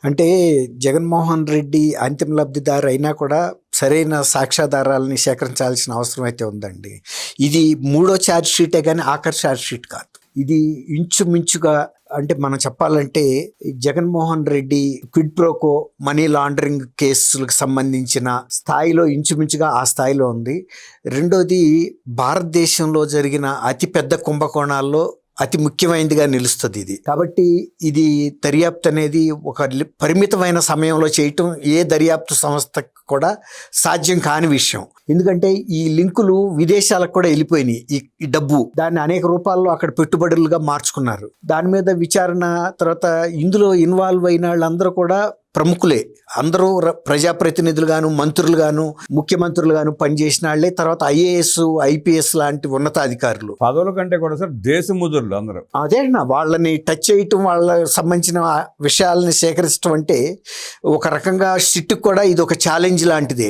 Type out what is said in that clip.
అంటే జగన్మోహన్ రెడ్డి అంతిమ లబ్ధిదారు అయినా కూడా సరైన సాక్ష్యాధారాలని సేకరించాల్సిన అవసరం అయితే ఉందండి. ఇది మూడో ఛార్జ్ షీటే కానీ ఆఖరి ఛార్జ్ షీట్ కాదు. ఇది ఇంచుమించుగా అంటే మనం చెప్పాలంటే Jaganmohan Reddy quid pro quo money laundering కేసులకు సంబంధించిన స్థాయిలో ఇంచుమించుగా ఆ స్థాయిలో ఉంది. రెండోది భారతదేశంలో జరిగిన అతిపెద్ద కుంభకోణాల్లో అతి ముఖ్యమైనదిగా నిలుస్తుంది ఇది. కాబట్టి ఇది దర్యాప్తు అనేది ఒక పరిమితమైన సమయంలో చేయటం ఏ దర్యాప్తు సంస్థకు కూడా సాధ్యం కాని విషయం. ఎందుకంటే ఈ లింకులు విదేశాలకు కూడా వెళ్ళిపోయినాయి. ఈ డబ్బు దాన్ని అనేక రూపాల్లో అక్కడ పెట్టుబడులుగా మార్చుకున్నారు. దాని మీద విచారణ తర్వాత ఇందులో ఇన్వాల్వ్ అయిన వాళ్ళందరూ కూడా ప్రముఖులే. అందరూ ప్రజాప్రతినిధులు గాను, మంత్రులు గాను, ముఖ్యమంత్రులు గాను పనిచేసిన వాళ్ళే. తర్వాత ఐఏఎస్, ఐపీఎస్ లాంటి ఉన్నతాధికారులు. పదవుల కంటే కూడా సార్ దేశముదురులు అందరూ. అదే వాళ్ళని టచ్ చేయటం, వాళ్ళకి సంబంధించిన విషయాలని సేకరించడం అంటే ఒక రకంగా సిట్టుకు కూడా ఇది ఒక ఛాలెంజ్ లాంటిదే.